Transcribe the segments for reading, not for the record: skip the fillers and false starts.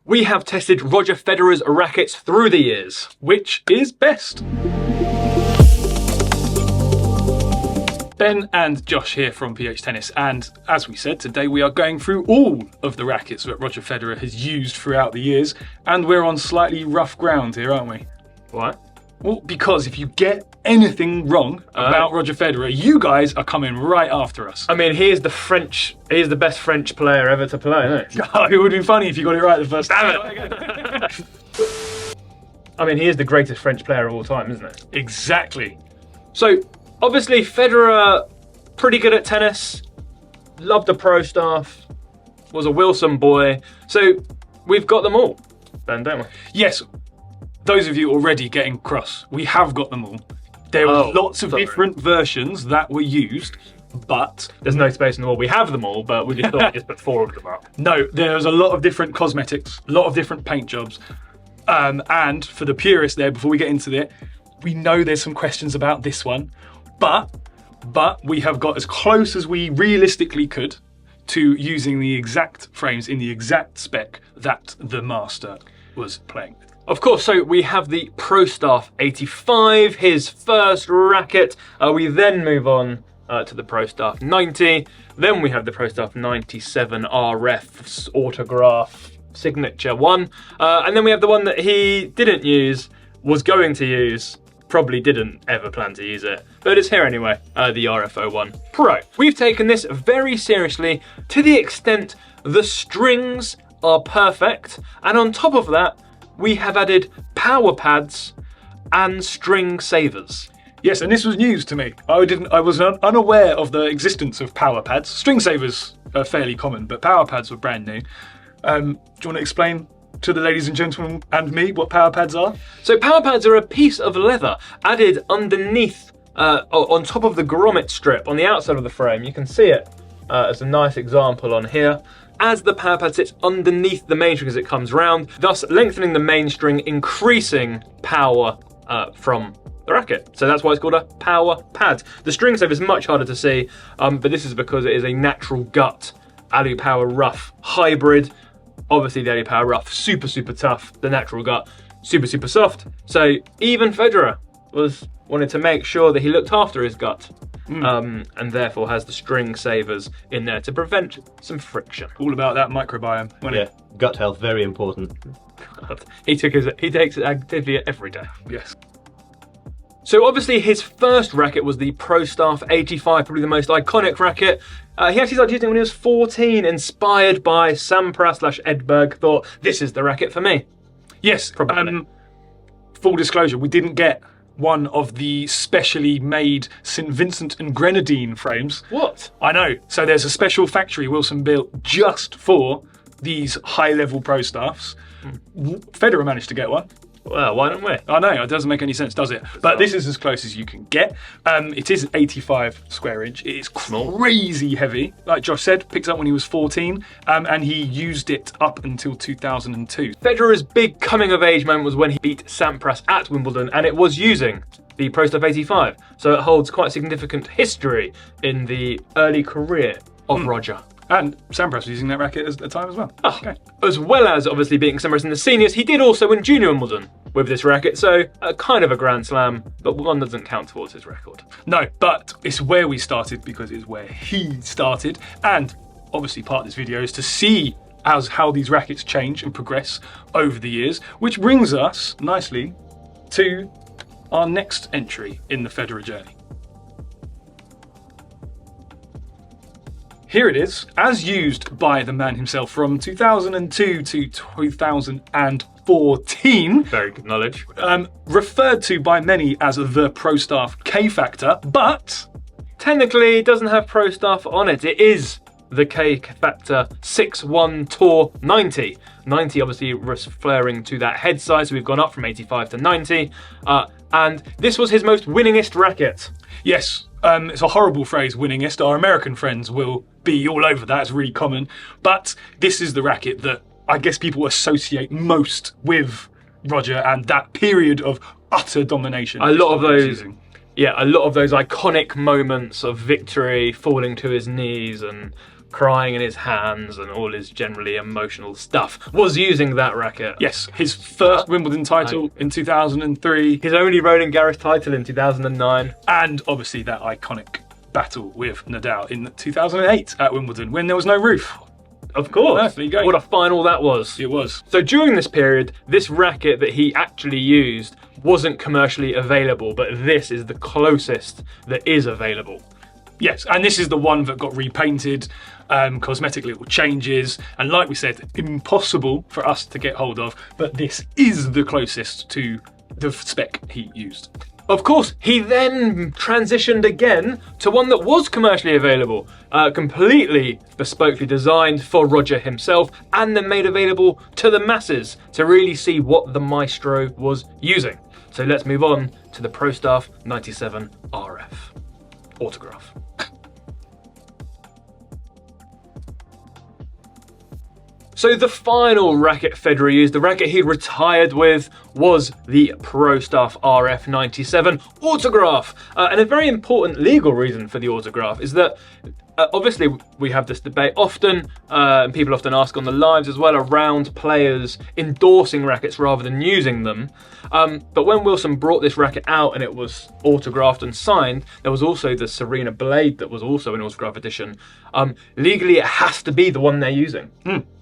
we have tested Roger Federer's rackets through the years. Which is best? Ben and Josh here from PH Tennis, and as we said, today we are going through all of the rackets that Roger Federer has used throughout the years, and we're on slightly rough ground here, aren't we? Why? Well, because if you get anything wrong about Roger Federer, you guys are coming right after us. I mean, he is the best French player ever to play, isn't he? It would have been funny if you got it right the first time. I mean, he is the greatest French player of all time, isn't it? Exactly. So, obviously, Federer, pretty good at tennis, loved the pro stuff, was a Wilson boy. So, we've got them all, Ben, don't we? Yes. Those of you already getting cross, we have got them all. There were lots of different versions that were used, but there's no space in the wall. We have them all, but we just thought we'd just put 4 of them up. No, there's a lot of different cosmetics, a lot of different paint jobs. And for the purists there, before we get into it, we know there's some questions about this one, but we have got as close as we realistically could to using the exact frames in the exact spec that the master was playing with. Of course, so we have the Pro Staff 85, his first racket. We then move on to the Pro Staff 90. Then we have the Pro Staff 97 RF Autograph Signature 1. And then we have the one that he didn't use, was going to use, probably didn't ever plan to use it, but it's here anyway, the RF01 Pro. We've taken this very seriously to the extent the strings are perfect, and on top of that, we have added power pads and string savers. Yes, and this was news to me. I was unaware of the existence of power pads. String savers are fairly common, but power pads were brand new. Do you want to explain to the ladies and gentlemen and me what power pads are? So power pads are a piece of leather added underneath, on top of the grommet strip on the outside of the frame. You can see it as a nice example on here. As the power pad sits underneath the main string as it comes round, thus lengthening the main string, increasing power from the racket. So that's why it's called a power pad. The string saver is much harder to see, but this is because it is a natural gut Alu Power Rough hybrid. Obviously the Alu Power Rough, super tough. The natural gut, super soft. So even Federer wanted to make sure that he looked after his gut. And therefore has the string savers in there to prevent some friction. All about that microbiome, wasn't it? Gut health, very important. He takes it actively every day. Yes. So obviously his first racket was the Pro Staff 85, probably the most iconic racket. He actually started using it when he was 14, inspired by Sampras/Edberg, thought, this is the racket for me. Yes, probably. Full disclosure, we didn't get one of the specially made St. Vincent and Grenadine frames. What? I know. So there's a special factory Wilson built just for these high-level pro staffs. Federer managed to get one. Well, why don't we? I know, it doesn't make any sense, does it? But this is as close as you can get. It is 85 square inch. It is crazy heavy. Like Josh said, picked up when he was 14, and he used it up until 2002. Federer's big coming of age moment was when he beat Sampras at Wimbledon, and it was using the Pro Staff 85. So it holds quite significant history in the early career of Roger. And Sampras was using that racket at the time as well. Oh, okay. As well as obviously beating Sampras in the seniors, he did also win Junior Wimbledon with this racket, so kind of a Grand Slam, but one doesn't count towards his record. No, but it's where we started because it's where he started, and obviously part of this video is to see how these rackets change and progress over the years, which brings us nicely to our next entry in the Federer journey. Here it is, as used by the man himself from 2002 to 2014. Very good knowledge. Referred to by many as the Pro Staff K Factor, but technically it doesn't have Pro Staff on it. It is the K Factor 6-1 Tour 90. 90 obviously referring to that head size, so we've gone up from 85 to 90. And this was his most winningest racket. Yes. It's a horrible phrase, winningest. Our American friends will be all over that. It's really common. But this is the racket that I guess people associate most with Roger and that period of utter domination. A lot of those iconic moments of victory, falling to his knees and crying in his hands and all his generally emotional stuff, was using that racket. Yes, his first Wimbledon title in 2003. His only Roland Garros title in 2009. And obviously that iconic battle with Nadal in 2008 at Wimbledon when there was no roof. Of course. There you go. What a final that was. It was. So during this period, this racket that he actually used wasn't commercially available, but this is the closest that is available. Yes, and this is the one that got repainted, cosmetic little changes, and like we said, impossible for us to get hold of, but this is the closest to the spec he used. Of course, he then transitioned again to one that was commercially available, completely bespokely designed for Roger himself, and then made available to the masses to really see what the maestro was using. So let's move on to the Pro Staff 97 RF Autograph. So the final racket Federer used, the racket he retired with, was the Pro Staff RF97 Autograph. And a very important legal reason for the autograph is that obviously we have this debate often, and people often ask on the lives as well, around players endorsing rackets rather than using them. But when Wilson brought this racket out and it was autographed and signed, there was also the Serena Blade that was also an autograph edition. Legally, it has to be the one they're using.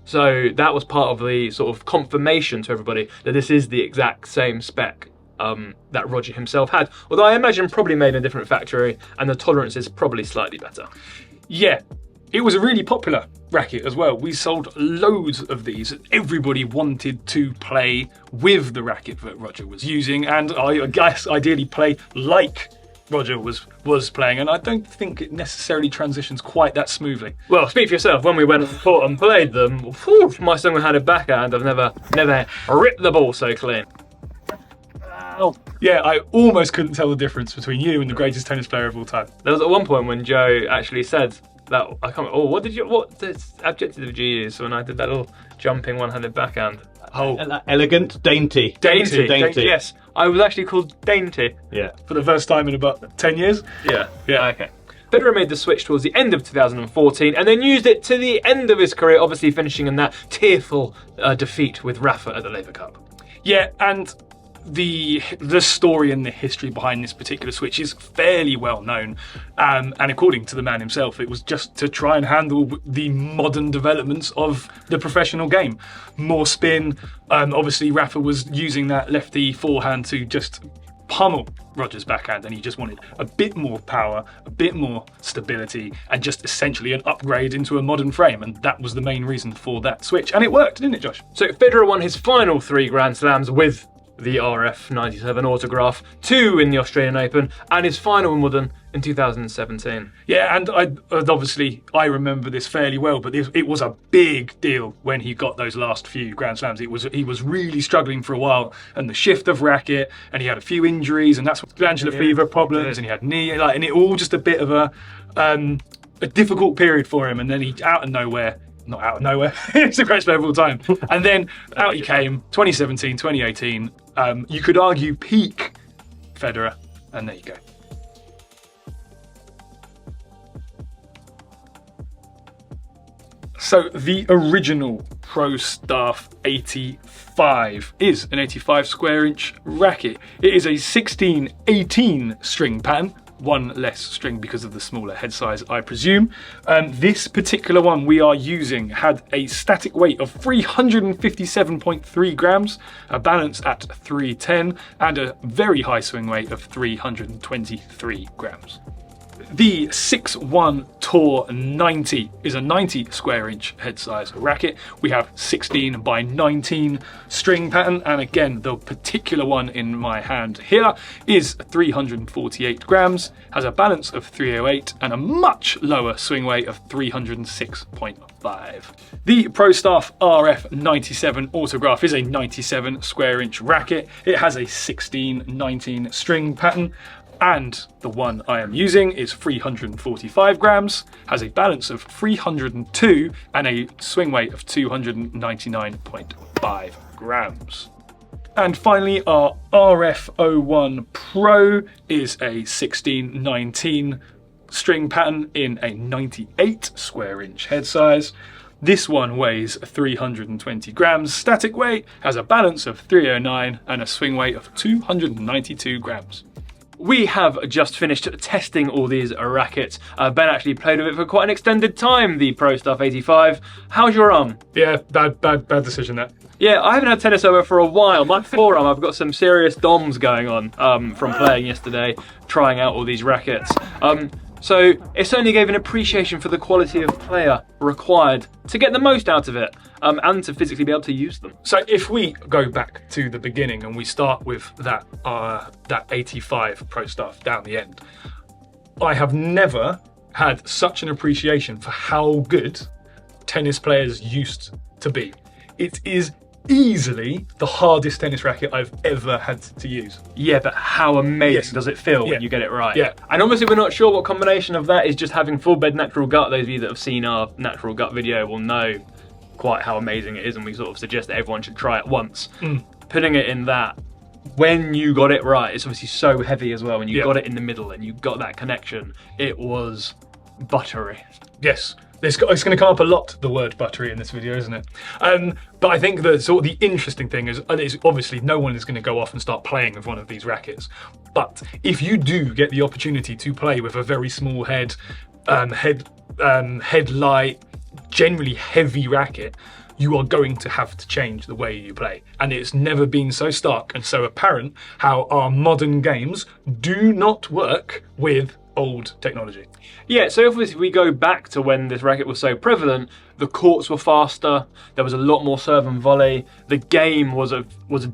So that was part of the sort of confirmation to everybody that this is the exact same spec that Roger himself had. Although I imagine probably made in a different factory and the tolerance is probably slightly better. Yeah, it was a really popular racket as well. We sold loads of these. Everybody wanted to play with the racket that Roger was using, and I guess ideally play like Roger was playing, and I don't think it necessarily transitions quite that smoothly. Well, speak for yourself. When we went on court and played them, whew, my single-handed backhand, I've never ripped the ball so clean. Yeah, I almost couldn't tell the difference between you and the greatest tennis player of all time. There was at one point when Joe actually said that, I can't. Oh, what adjective did you use when I did that little jumping one-handed backhand? Oh, elegant, dainty. Dainty. Yes, I was actually called dainty. Yeah. For the first time in about 10 years? Yeah. Okay. Federer made the switch towards the end of 2014 and then used it to the end of his career, obviously finishing in that tearful defeat with Rafa at the Laver Cup. Yeah, and the story and the history behind this particular switch is fairly well known, and according to the man himself, it was just to try and handle the modern developments of the professional game. More spin, obviously Rafa was using that lefty forehand to just pummel Roger's backhand, and he just wanted a bit more power, a bit more stability, and just essentially an upgrade into a modern frame, and that was the main reason for that switch, and it worked, didn't it, Josh? So Federer won his final 3 Grand Slams with the RF97 Autograph, 2 in the Australian Open, and his final Wimbledon in 2017. Yeah, and I remember this fairly well, but it was a big deal when he got those last few Grand Slams. He was really struggling for a while, and the shift of racket, and he had a few injuries, and that's what glandular fever problems, and he had knee, and it all just a bit of a difficult period for him, and then he not out of nowhere, it's the greatest player of all time. And then out he came, 2017, 2018, you could argue peak Federer, and there you go. So the original Pro Staff 85 is an 85 square inch racket. It is a 16-18 string pattern, one less string because of the smaller head size, I presume. This particular one we are using had a static weight of 357.3 grams, a balance at 310, and a very high swing weight of 323 grams. The 6-1 Tour 90 is a 90 square inch head size racket. We have 16 by 19 string pattern, and again the particular one in my hand here is 348 grams, has a balance of 308 and a much lower swing weight of 306.5. The Pro Staff RF97 Autograph is a 97 square inch racket. It has a 16-19 string pattern, and the one I am using is 345 grams, has a balance of 302 and a swing weight of 299.5 grams. And finally, our RF01 Pro is a 16-19 string pattern in a 98 square inch head size. This one weighs 320 grams static weight, has a balance of 309 and a swing weight of 292 grams. We have just finished testing all these rackets. Ben actually played with it for quite an extended time, the Pro Stuff 85. How's your arm? Yeah, bad decision that. Yeah, I haven't had tennis over for a while. My forearm, I've got some serious DOMs going on from playing yesterday, trying out all these rackets. So it certainly gave an appreciation for the quality of player required to get the most out of it and to physically be able to use them. So if we go back to the beginning and we start with that 85 Pro Stuff down the end, I have never had such an appreciation for how good tennis players used to be. It is easily the hardest tennis racket I've ever had to use. Yeah, but how amazing does it feel when you get it right? Yeah. And obviously we're not sure what combination of that is just having full bed natural gut. Those of you that have seen our natural gut video will know quite how amazing it is, and we sort of suggest that everyone should try it once. Putting it in that, when you got it right, it's obviously so heavy as well, when you got it in the middle and you got that connection, it was buttery. Yes. It's going to come up a lot, the word buttery, in this video, isn't it? But I think the sort of the interesting thing is obviously no one is going to go off and start playing with one of these rackets. But if you do get the opportunity to play with a very small head, headlight, generally heavy racket, you are going to have to change the way you play. And it's never been so stark and so apparent how our modern games do not work with old technology. Yeah, so if we go back to when this racket was so prevalent, the courts were faster, there was a lot more serve and volley, the game was a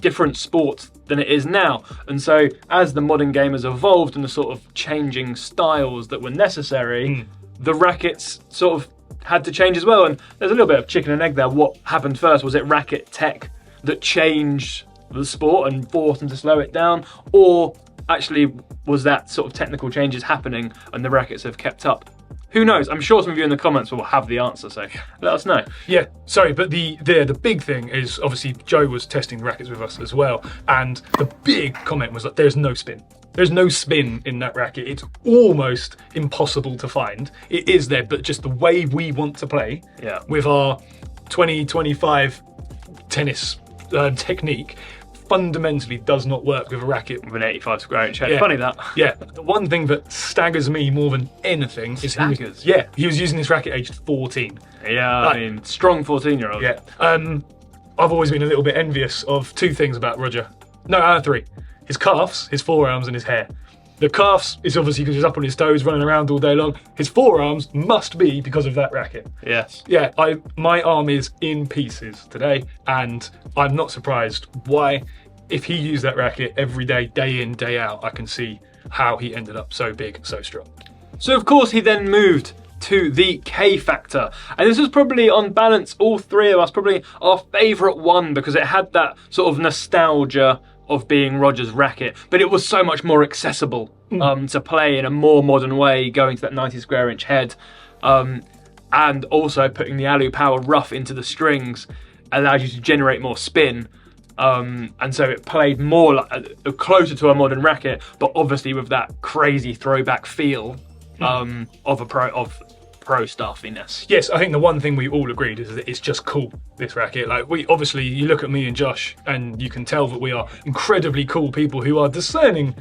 different sport than it is now. And so as the modern game has evolved and the sort of changing styles that were necessary, the rackets sort of had to change as well. And there's a little bit of chicken and egg there. What happened first? Was it racket tech that changed the sport and forced them to slow it down? Or actually was that sort of technical changes happening and the rackets have kept up? Who knows? I'm sure some of you in the comments will have the answer, so let us know. Yeah, sorry, but the big thing is obviously Joe was testing the rackets with us as well, and the big comment was that there's no spin. There's no spin in that racket. It's almost impossible to find. It is there, but just the way we want to play with our 2025 tennis technique fundamentally does not work with a racket with an 85 square inch head. Funny that. Yeah. The one thing that staggers me more than anything is he was using this racket aged 14. Yeah, I mean, strong 14-year-old. Yeah. I've always been a little bit envious of two things about Roger. No, three. His calves, his forearms, and his hair. The calves is obviously because he's up on his toes, running around all day long. His forearms must be because of that racket. Yes. Yeah, my arm is in pieces today, and I'm not surprised why. If he used that racket every day, day in, day out, I can see how he ended up so big, so strong. So of course he then moved to the K Factor, and this was probably on balance, all three of us, probably our favourite one because it had that sort of nostalgia of being Roger's racket, but it was so much more accessible to play in a more modern way, going to that 90 square inch head, and also putting the Alu Power rough into the strings allowed you to generate more spin, and so it played more like, closer to a modern racket, but obviously with that crazy throwback feel of pro stuffiness. Yes, I think the one thing we all agreed is that it's just cool, this racket. Like, we obviously, you look at me and Josh and you can tell that we are incredibly cool people who are discerning,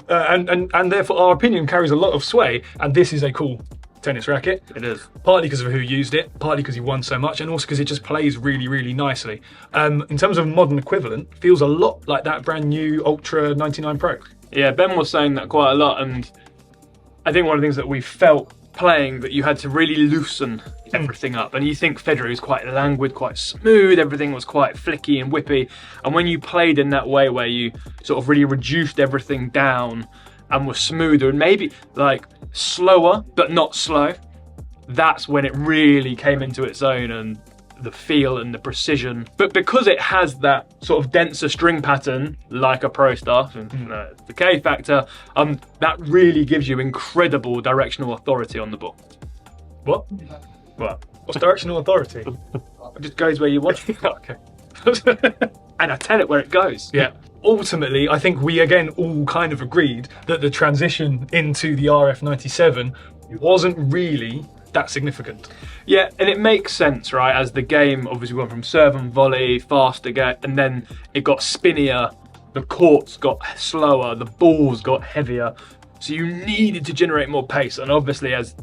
and therefore our opinion carries a lot of sway, and this is a cool tennis racket. It is. Partly because of who used it, partly because he won so much, and also because it just plays really, really nicely. In terms of modern equivalent, feels a lot like that brand new Ultra 99 Pro. Yeah, Ben was saying that quite a lot, and I think one of the things that we felt playing, that you had to really loosen everything up, and you think Federer was quite languid, quite smooth, everything was quite flicky and whippy, and when you played in that way where you sort of really reduced everything down and was smoother and maybe like slower but not slow, that's when it really came into its own, and the feel and the precision. But because it has that sort of denser string pattern like a Pro Stuff and the K Factor, that really gives you incredible directional authority on the ball. What? What? What's directional authority? It just goes where you want. Okay. and I tell it where it goes. Yeah. Ultimately, I think we again all kind of agreed that the transition into the RF97 wasn't really that significant. Yeah, and it makes sense, right? As the game obviously went from serve and volley, faster, and then it got spinnier, the courts got slower, the balls got heavier, so you needed to generate more pace. And obviously, as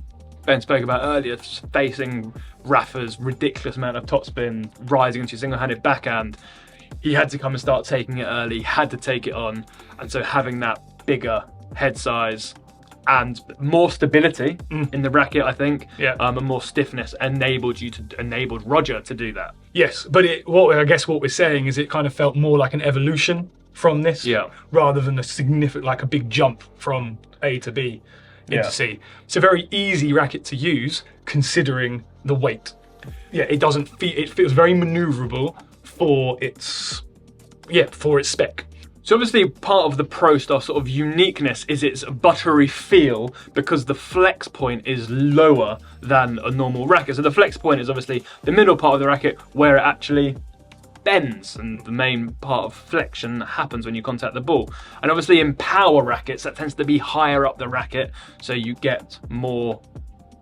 Ben spoke about earlier, facing Rafa's ridiculous amount of topspin, rising into single-handed backhand, he had to come and start taking it early, had to take it on, and so having that bigger head size and more stability in the racket, I think, and more stiffness enabled Roger to do that. Yes, but I guess what we're saying is it kind of felt more like an evolution from this, rather than a significant, like a big jump from A to B into C. It's a very easy racket to use considering the weight. Yeah, it feels very maneuverable for its spec. So obviously part of the Pro Star sort of uniqueness is its buttery feel because the flex point is lower than a normal racket. So the flex point is obviously the middle part of the racket where it actually bends, and the main part of flexion happens when you contact the ball. And obviously in power rackets that tends to be higher up the racket, so you get more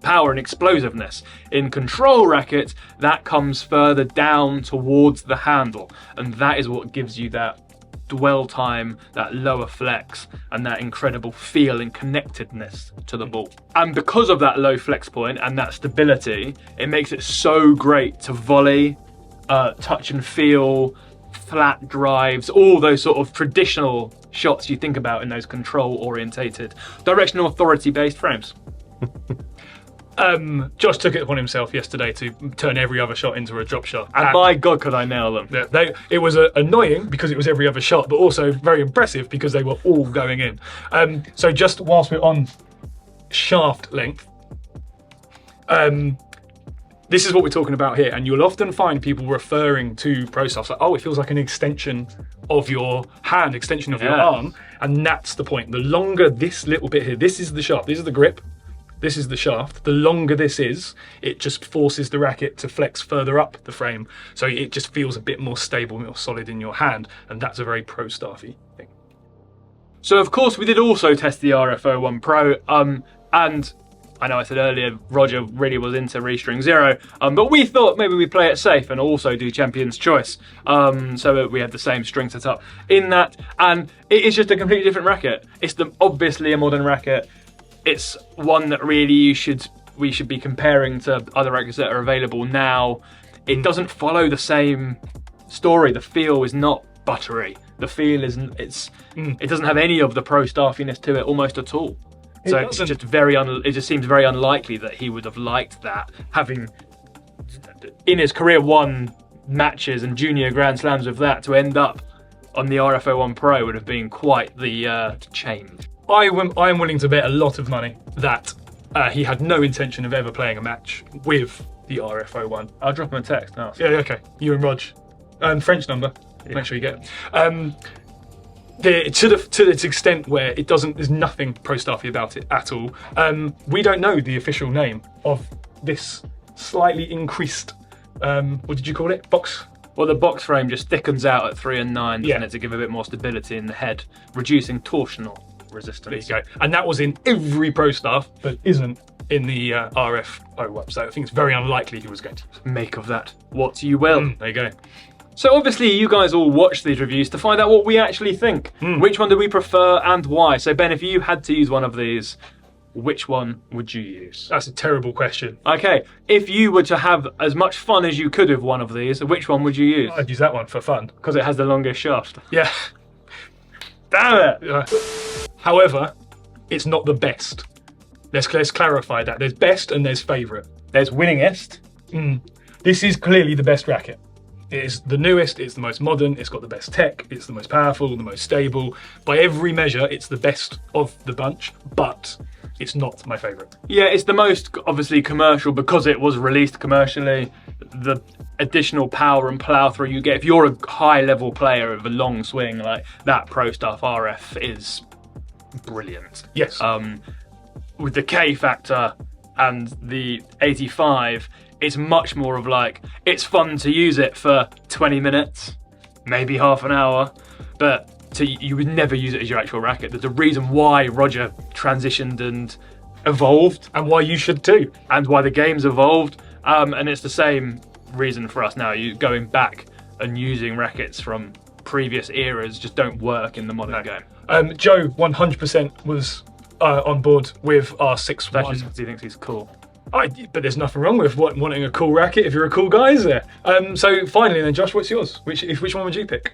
power and explosiveness. In control rackets, that comes further down towards the handle, and that is what gives you that dwell time, that lower flex, and that incredible feel and connectedness to the ball. And because of that low flex point and that stability, it makes it so great to volley, touch and feel, flat drives, all those sort of traditional shots you think about in those control orientated, directional authority based frames. Josh took it upon himself yesterday to turn every other shot into a drop shot. And by God, could I nail them. It was annoying because it was every other shot, but also very impressive because they were all going in. So just whilst we're on shaft length, this is what we're talking about here. And you'll often find people referring to Pro Stars like, oh, it feels like an extension of your hand, extension of your arm. And that's the point. The longer this little bit here, this is the shaft, this is the grip. This is the shaft. The longer this is, it just forces the racket to flex further up the frame. So it just feels a bit more stable, more solid in your hand. And that's a very Pro Staffy thing. So of course we did also test the RF01 Pro. And I know I said earlier, Roger really was into Restring Zero. But we thought maybe we'd play it safe and also do Champion's Choice. So that we had the same string set up in that. And it is just a completely different racket. It's obviously a modern racket. It's one that really we should be comparing to other rackets that are available now. It doesn't follow the same story. The feel is not buttery. The feel isn't. It doesn't have any of the Pro Staffiness to it almost at all. So it's just it just seems very unlikely that he would have liked that, having in his career won matches and junior Grand Slams with that. To end up on the RF01 Pro would have been quite the change. I am willing to bet a lot of money that he had no intention of ever playing a match with the RF01. I'll drop him a text now. Yeah, okay. You and Rog. French number. Yeah. Make sure you get it. To its extent where there's nothing Pro Staffy about it at all. We don't know the official name of this slightly increased, what did you call it? Box? Well, the box frame just thickens out at 3 and 9, doesn't it, to give a bit more stability in the head, reducing torsional resistance. There you go. And that was in every Pro Staff, but isn't in the RF01. So I think it's very unlikely he was going to make of that what you will. There you go. So obviously you guys all watched these reviews to find out what we actually think. Which one do we prefer and why? So Ben, if you had to use one of these, which one would you use? That's a terrible question. Okay, if you were to have as much fun as you could with one of these, which one would you use? I'd use that one for fun. Because it has the longest shaft. Yeah. Damn it! However, it's not the best. Let's clarify that. There's best and there's favourite. There's winningest. This is clearly the best racket. It is the newest, it's the most modern, it's got the best tech, it's the most powerful, the most stable. By every measure, it's the best of the bunch, but it's not my favourite. Yeah, it's the most obviously commercial because it was released commercially. The additional power and plow through you get, if you're a high level player of a long swing, like that Pro Staff RF is brilliant. Yes. With the K factor and the 85, it's much more of like, it's fun to use it for 20 minutes, maybe half an hour, but you would never use it as your actual racket. There's a reason why Roger transitioned and evolved, And why you should too. and why the game's evolved, and it's the same reason for us now. You going back and using rackets from previous eras just don't work in the modern game. Joe 100% was on board with our 6-1. That's just because he thinks he's cool. But there's nothing wrong with wanting a cool racket if you're a cool guy, is there? So finally then, Josh, what's yours? Which one would you pick?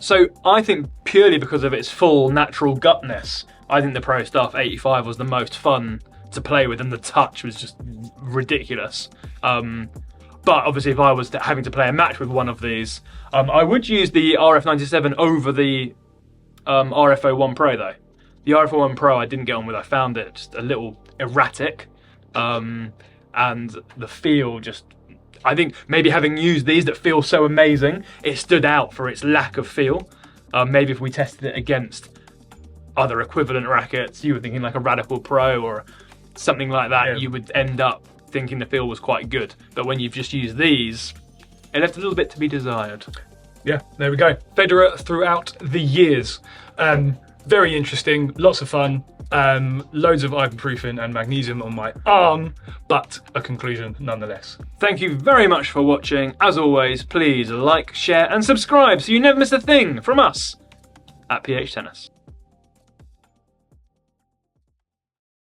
So I think purely because of its full natural gutness, I think the Pro Stuff 85 was the most fun to play with, and the touch was just ridiculous. But obviously if I was having to play a match with one of these, I would use the RF97 over the RF01 Pro though. The RF01 Pro I didn't get on with. I found it just a little erratic, and the feel just, I think maybe having used these that feel so amazing, it stood out for its lack of feel. Maybe if we tested it against other equivalent rackets, you were thinking like a Radical Pro or something like that, you would end up thinking the feel was quite good. But when you've just used these, it left a little bit to be desired. Yeah, there we go. Federer throughout the years. Very interesting, lots of fun, loads of ibuprofen and magnesium on my arm, but a conclusion nonetheless. Thank you very much for watching. As always, please like, share and subscribe so you never miss a thing from us at PH Tennis.